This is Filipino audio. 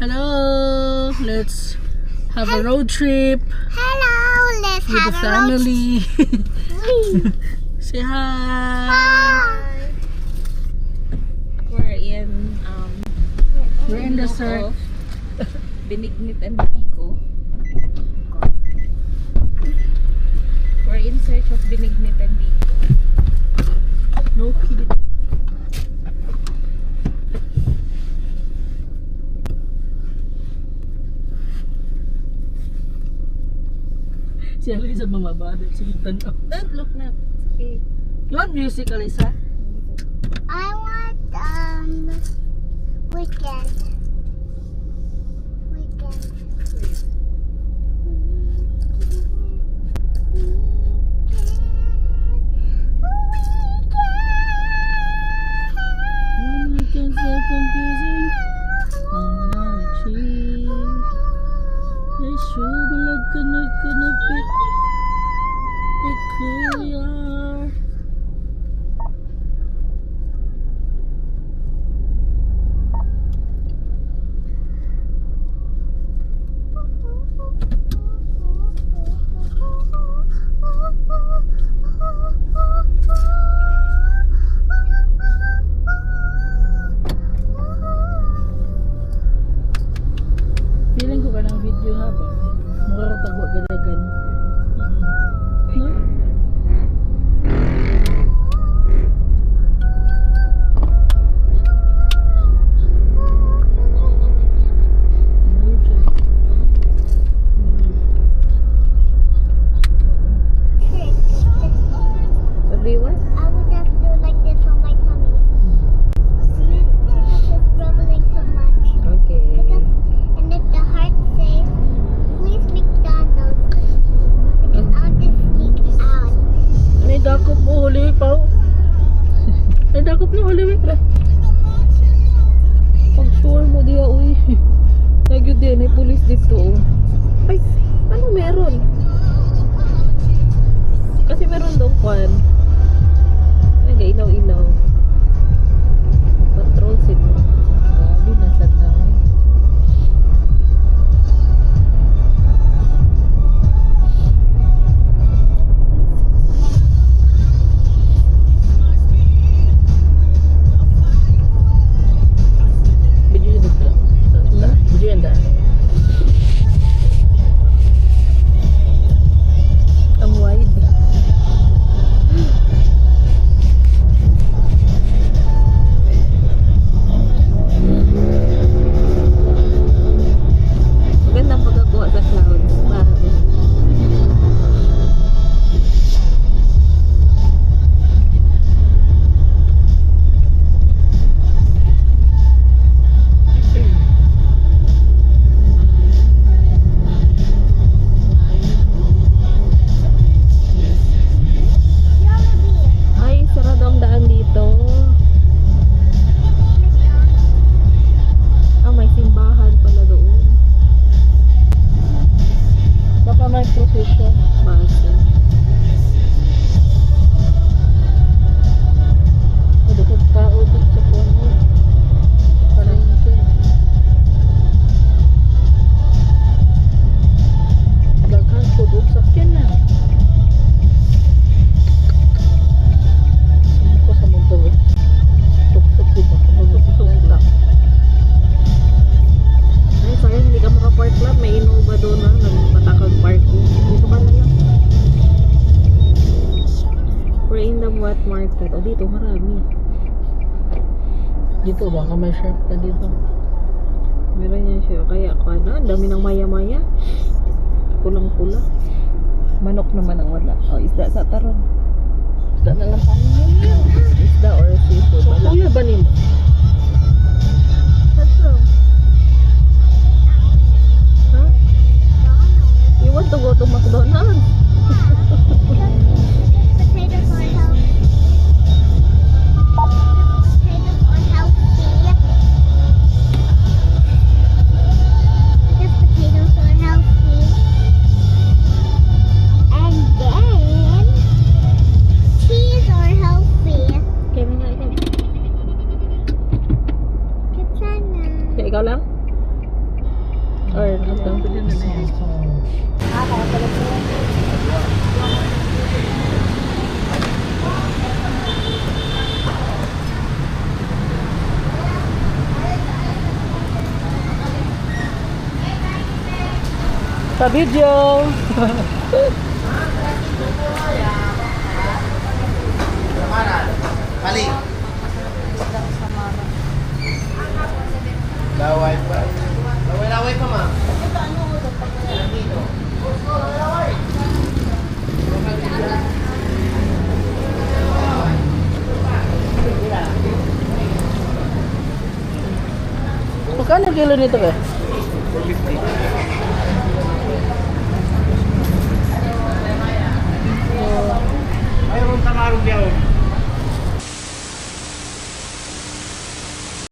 Hello, let's have a road trip Hello, let's with the have a family. road. Say hi. Hi. We're in the surf. Binignit and Biko. We're in search of Binignit and Biko. No kidding. Si Alisa mamaba. Sige, tanaw. Don't look na. Okay. You want music, Alisa? I want weekend. Weekends are confusing. On our cheek. They should look gonna pick. It clearly are. Feeling ko ba ng video ha ba? Mura tagwa gadagan. No? What do you want? I would just do like this on my tummy. Because it's rumbling so much. Okay. And if the heart says, please McDonald's. Because I'll just sneak out. May dakop mo huli pa. May dakop na huli pa. Pag sure mo diya, uy. Nagyo din, may pulis dito. Ay, ano meron? Kasi meron daw kwan. Nag-ilaw-ilaw. Patrol sila. Grabe, nasad na ako. Video yun dito. Video yun dahil. Ang wide. Magandang pagkakuha sa clouds. Bago. Ay, sarado ang daan dito. Ah, may simbahan pala doon. Baka may procession. Basta. Ada ko tao dito sa puno. Parang ito. Daghan ko doon sa akin na. Sumuko sa mundo eh. Tuk-tuk diba? Tuk-tuk lang. Ay, sayang hindi ka makapark lang. May Innova doon na. Nagpatakag parking. Dito ka na lang. We're in the wet market. O, dito marami. Dito baka may sharp na dito. Meron yan siya. Kaya ako na. Ang dami ng maya-maya. Pulang-pula. Manok naman ang wala. O, isda sa taron. Isda na lang tayo. Isda or seafood. So, Wala. kuya ba nimo? What's wrong? Huh? You want to go to McDonald's? Potatoes are healthy. Potatoes are healthy. Because potatoes are healthy. And then cheese are healthy. Kaya nga ikaw. Katana. Kaya ikaw lang? Or ito. Pwede na na yan. Sa video. Kali. Laway pa. Laway pa, ma. Magkano kilo nito ka? 450. Mayroon tamarong diyaw.